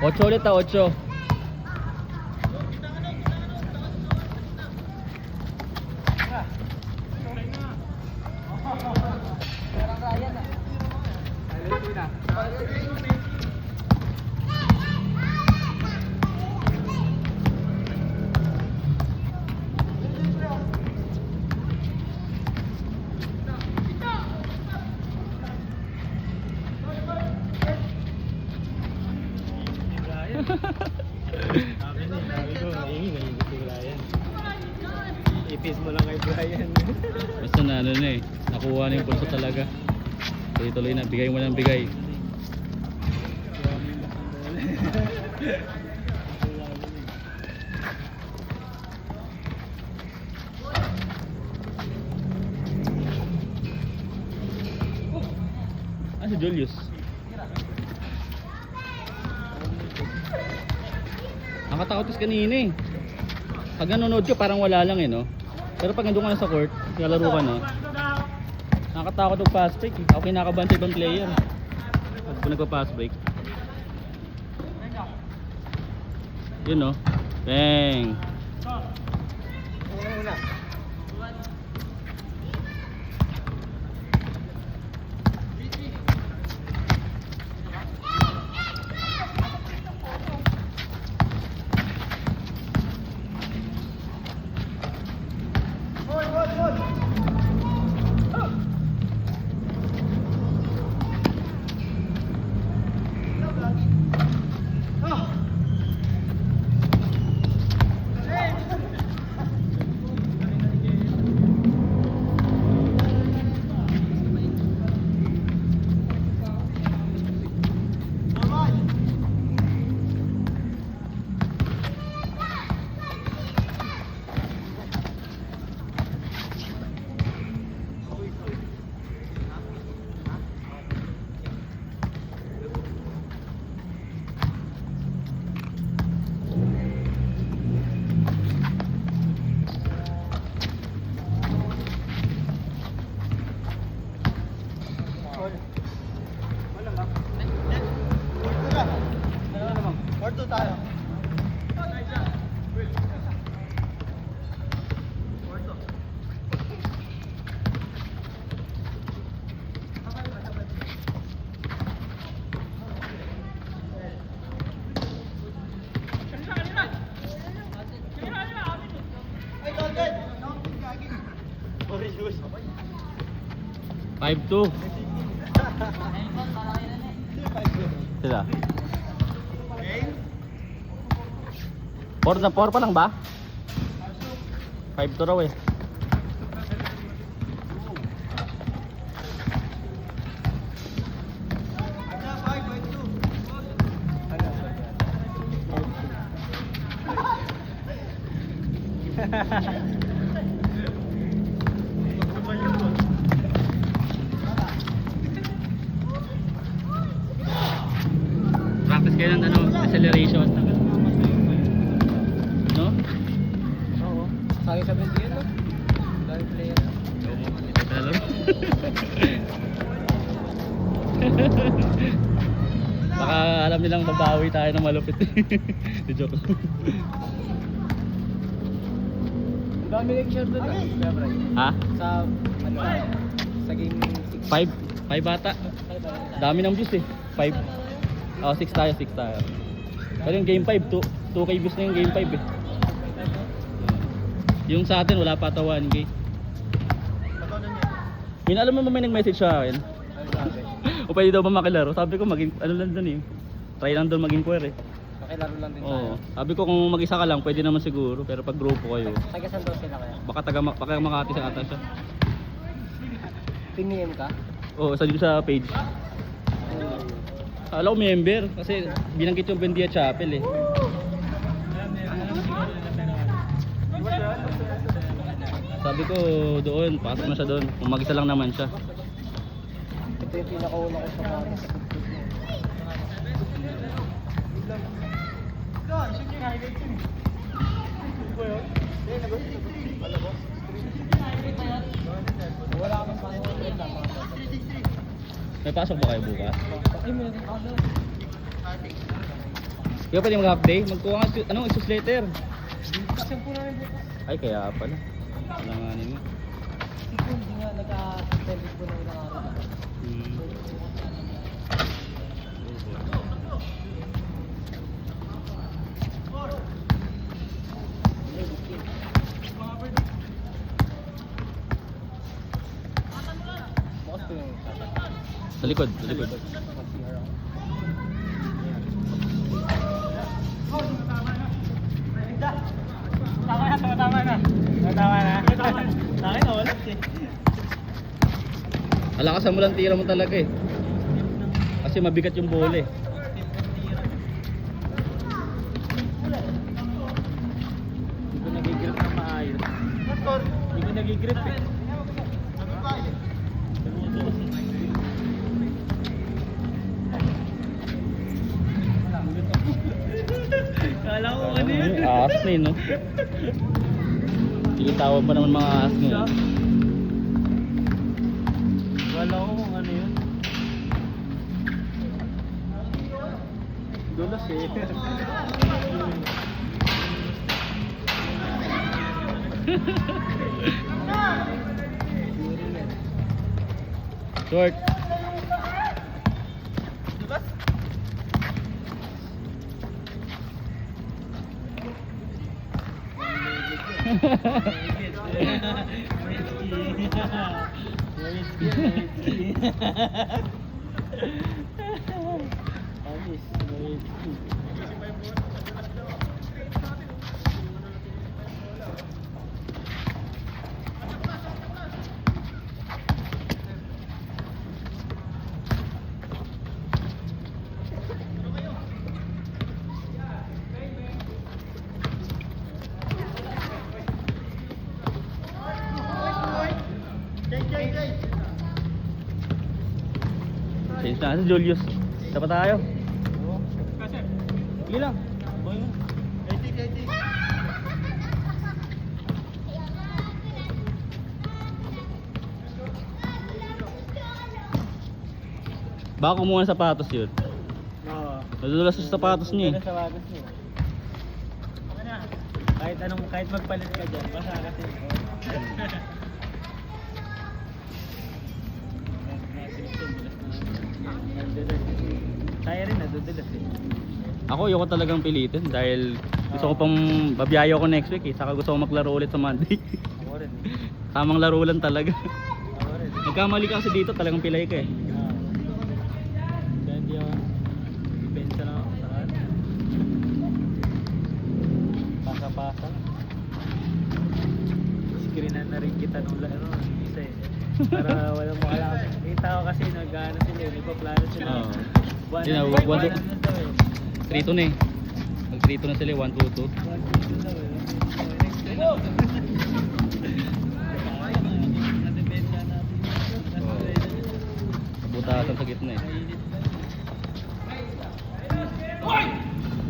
8 ulit 8. Ipis mo lang kay Brian. Basta na ano na eh, nakuha na yung pulso talaga. Tuloy-tuloy na, bigay mo ng bigay. Si Julius. Nakakatakot kanina eh. Pag nanonood ka parang wala lang eh no. Pero pag nandun ka na sa court, nalaro ka na. Nakakatakot yung fast break eh. Ako kinakabahan sa ibang player. Pag nagpa-fast break. Yun no. Bang. Orto tayo. Five 2. Sila. 4 na 4 pa lang ba? 5 to raw eh. Practice kayo ng ano, acceleration. No? Oo. Sabi sa Brazil, no? Dahil player. Hello. Baka alam nilang babawi tayo ng malupit. Di joke. Ang dami lecture doon, Ha? Sa, ano, saging 5 bata. Dami ng views eh. 5. Oh, 6 tayo, 6 tayo. Pero yung game 5, 2K views na yung game 5 eh. Yung sa atin wala pa ata 1K. Min, alam mo may nag-message sa akin. O pwede daw ba makilaro? Sabi ko maging ano lang doon eh. Try lang doon mag-inquire eh. Makilaro lang din Oo. tayo. Sabi ko kung mag-isa ka lang pwede naman siguro, pero pag grupo kayo, Taga saan daw sila kaya? baka Makati sa ata siya. Piniem ka? Oo, sa page. Alam ko member kasi binanggit yung Bendia Chapel eh. Sabi ko doon, pasok na siya doon. Kung mag-isa lang naman siya. Ito yung pinakauna ko sa mga wala kang pangulit lang. May pasok ba kayo bukas? Ay, meron ka. Di ba pwede mag-half day? Magkuha nga, ano, newsletter. Kasi po namin bukas. Ay, kaya pala. Wala nga nila. Hindi nga nag-service po na ilang araw. Bukas po yung Sa likod, sa likod. Tama na. Tama na. Sa akin, wala eh. Alakasan mo lang tira mo talaga eh. Kasi mabigat yung bola eh. Hindi ko nagigrip na maayos. Hindi ko nagigrip eh. Kala ko ano yun? Ahas na yun, no? Tawag pa naman mga ahas ngayon. Kala ko kung ano yun? Dulas eh. Short. Change na si Julius. Isa pa tayo. Sige lang. Boy mo. Baka kumuha ng sapatos yun. Oo. Nadudulas sa sapatos niya eh. Sa sapatos niya. Kahit magpalit ka dyan, basta kasi. Tayo rin nadudulas eh. Ako ayoko talagang pilitin dahil gusto ko pang babiyahe ako next week eh. Saka gusto ko maglaro ulit sa Monday. Ako rin. Tamang laro lang talaga. Ako rin. Nagkamali ka kasi dito talagang pilay ka eh. Kaya hindi ako. Depensa lang ako sa akin. Pasa-pasa lang. Screenan na rin kita nung laro. Isa eh. Para walang makalaman. Kita ko kasi nag-ano sila eh. Nagpa-plano sila. Oo. Buwan Yun na, na- one- buwan na daw eh. 3-2 na eh. Mag 3-2 na sila eh. 1-2-2. Buwan na daw eh. Next time na. Nadepensa natin. Butasan sa gitna eh.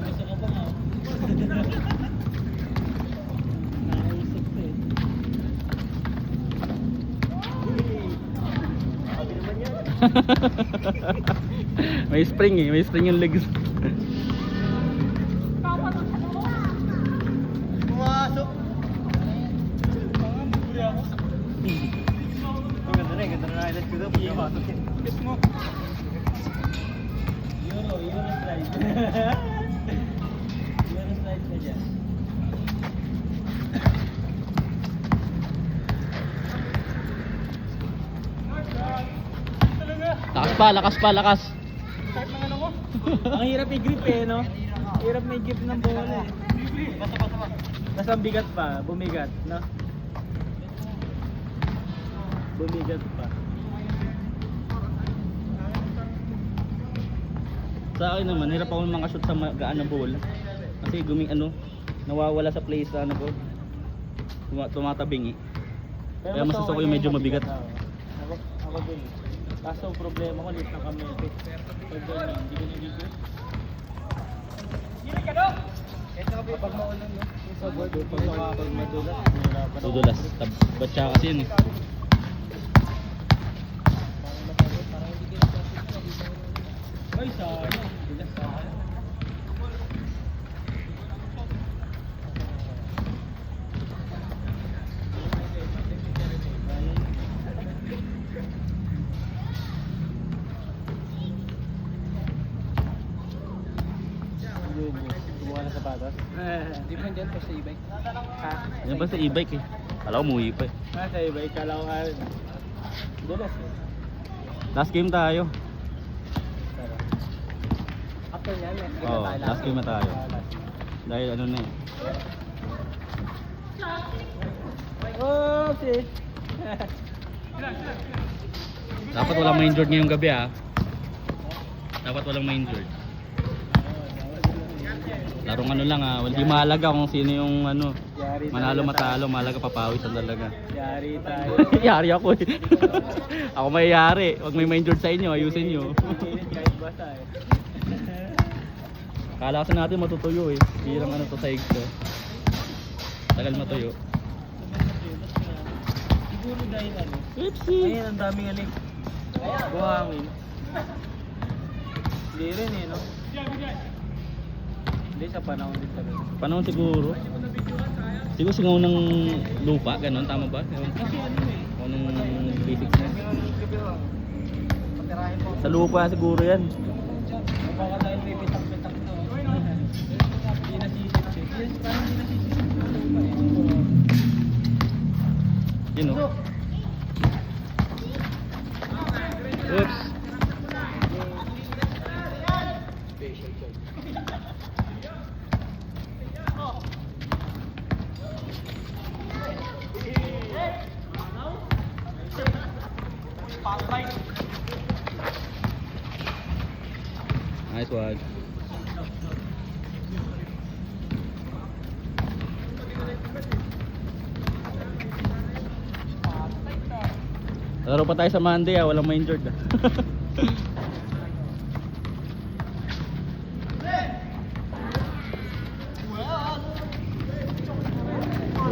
Gusto ka pa nga. Nakausap ko eh. Sabi naman yan. May spring eh. May spring yung legs. Pumasok. Ang ganda na eh. Ganda na highlight ko daw. Pumasok eh. Kiss mo. Euro slide. Euro slide ka dyan. Lakas pa, lakas pa, lakas. Start ng ano mo? Ang hirap i-grip eh, no? Hirap may grip ng bola eh. Basta. Basta ang bigat pa, bumigat, no? Bumigat pa. Sa akin naman, hirap ako mga shoot sa magaan na ball. Kasi nawawala sa place na ano ko. Tumatabing eh. Kaya mas gusto ko yung medyo mabigat. Ako din. Kaso ang problema ko, late na kami. Pag ganyan, hindi ko nagigil. Kapag maulan yun, yung sa board, pag madulas, nahirapan ako. Dudulas. Batsa kasi yun eh. Ay, sa ano? Dulas sa akin. Kumuha ng sapatos. Di ba dyan pa sa e-bike? Ha? Yan ba sa e-bike eh? Kala ko umuwi pa eh. Sa e-bike, kala ko dulas eh. Last game tayo. After nyan, next game Oo, na tayo. last game na tayo. Last game. Dahil ano na eh. Oh, okay. Dapat walang ma-injured ngayong gabi ah. Dapat walang ma-injured. Larong ano lang ah, hindi mahalaga kung sino yung ano. Yari Manalo tayo. matalo, mahalaga papawisan talaga. Yari tayo. Yari ako eh. Ako may yari. Huwag may ma-injured sa inyo, ayusin nyo. Init kahit basa eh. Kala kasi natin matutuyo eh. Birang ano to sa ko. Tagal matuyo. Siguro dahil ano. Pepsi! Ayun, ang daming ano eh. Buhangin. Hindi rin eh, no? Hindi, sa panahon din talaga. Panahon siguro. Siguro singaw ng lupa, ganun, tama ba? Ewan ko. Kasi ano eh. Kung anong basics na. Sa lupa siguro yan. Baka dahil may pitak-pitak na. Hindi nasisip eh. Yes, parang hindi nasisip ng lupa eh. Yun o. Oops. Special job. Nice one. Laro pa tayo sa Monday ah, walang ma-injured ah.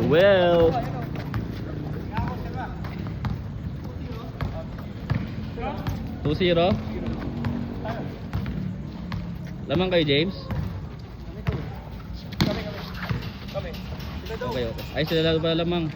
Well. Two 0. Lamang kayo, James? Kami. Okay, okay. Ay, sila lalo ba lamang?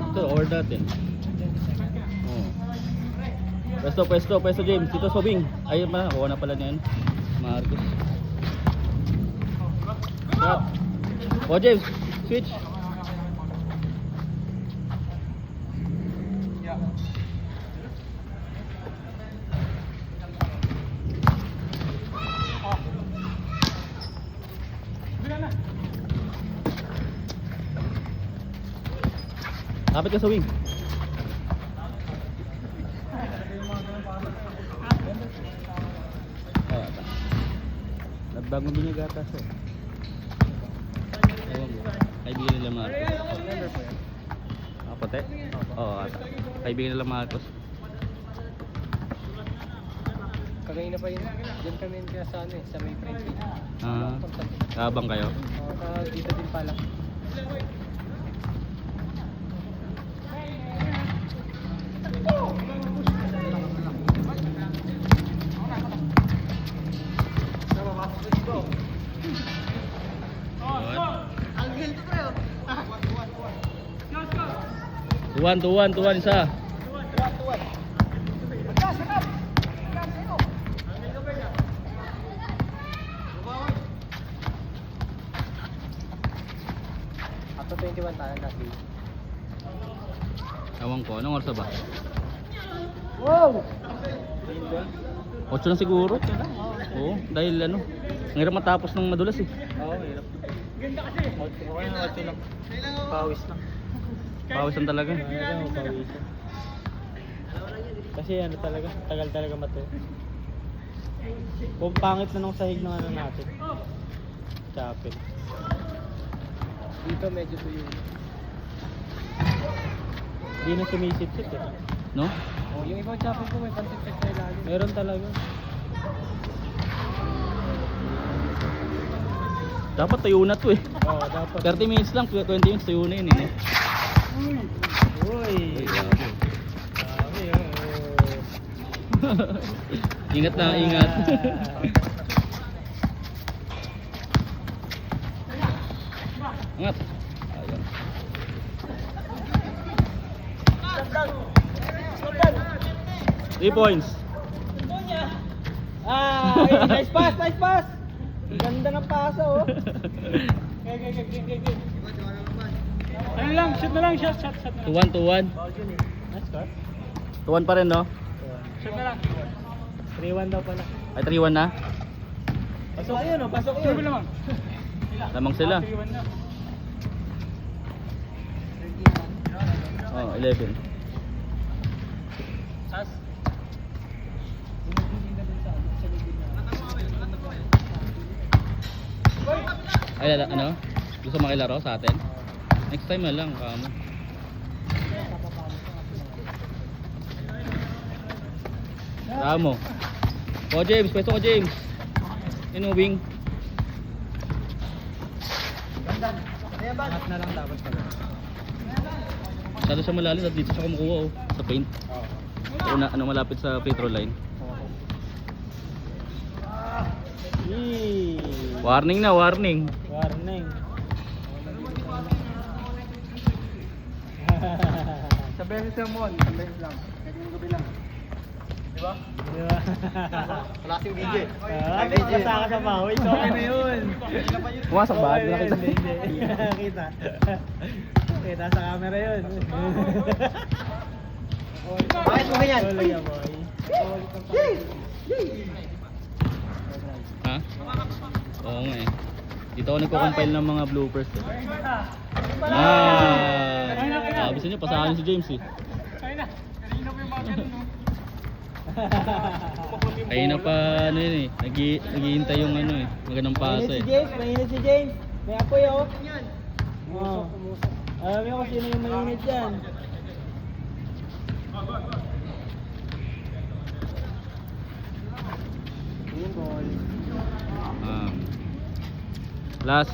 Ito, or natin. Oh. Pwesto James. Dito Sobing. Ayun pa, nakuha na pala niyan. Marcos. Shot. Oh James, switch. Kapit ka sa wing. Bagong binigata siya. Ewan ko. Kaibigan nila Marcos. Ah, puti? Oo, ata. Kaibigan nila Marcos. Kanina pa yun. Diyan kami kaya sa ano eh, sa may friend. Ah, kabang kayo? Dito din pala. Tuwan isa. Ato 21 tayo lagi. Ewan ko, anong oras na ba? Wow! 8 na siguro. Oo, dahil ano, ang hirap matapos ng madulas eh. Oo, hirap. Ganda kasi. Okay na, ito lang. Pawis lang. Pawisan talaga. Pawisan. Kasi ano talaga, tagal talaga mato. Kung pangit na nung sahig ng ano natin. Chapel. Dito medyo tuyo. Hindi na sumisip-sip eh. No? Oh, yung ibang chapel ko may pantik-tik na ilalim. Meron talaga. Dapat tayo na to eh. Oo, dapat. 30 minutes lang, 20 minutes tayo na yun eh. Uy! Uy, grabe. Grabe, oh. Ingat na, ingat. Ingat. Ayun. 3 points. Nice pass, nice pass. Ganda ng pasa, oh. Ano lang, shoot na lang, shot. 2-1, 2-1. Nice pass. 2-1 pa rin, no? Shoot na lang. 3-1 daw pala. Ay, 3-1 na. Pasok yun, oh, pasok yun. Sure naman. Lamang sila. 3-1 na. Oh, 11. Pass. Ay, ano? Gusto makilaro sa atin? Next time na lang, kamo. Ramo. O James, pwesto ko James. Wing. Angat na lang dapat pala. Masyado siya malalim at dito siya kumukuha oh, sa paint. Una, malapit sa free throw line. Warning na, warning. Warning. Sa beses sa mall, sa beses lang. Kaya gabi lang. Diba? Diba? Klaseng DJ. Basta ka sa bawi. So, ano yun? Pumasok ba? Hindi nakita. Hindi. Kita. Kita sa camera yun. Bakit mo ganyan? Boy. Ha? Oo nga eh. Dito ako nagko-compile ng mga bloopers eh. Sabi sa inyo, pasahan si James eh. Kanina pa ano yun eh, naghihintay yung ano eh, magandang pasa eh. Mainit si James. May apoy oh. Oh. Alam niyo kung sino yung mainit dyan. Last.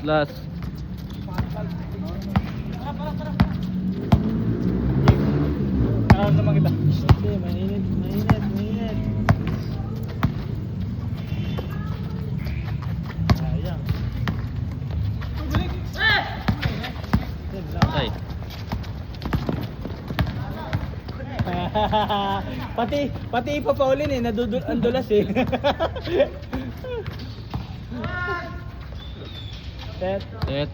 Tara naman kita. Hindi, mainit. Sayang. Ay. pati ipapaulin eh, andulas eh. Set. Set.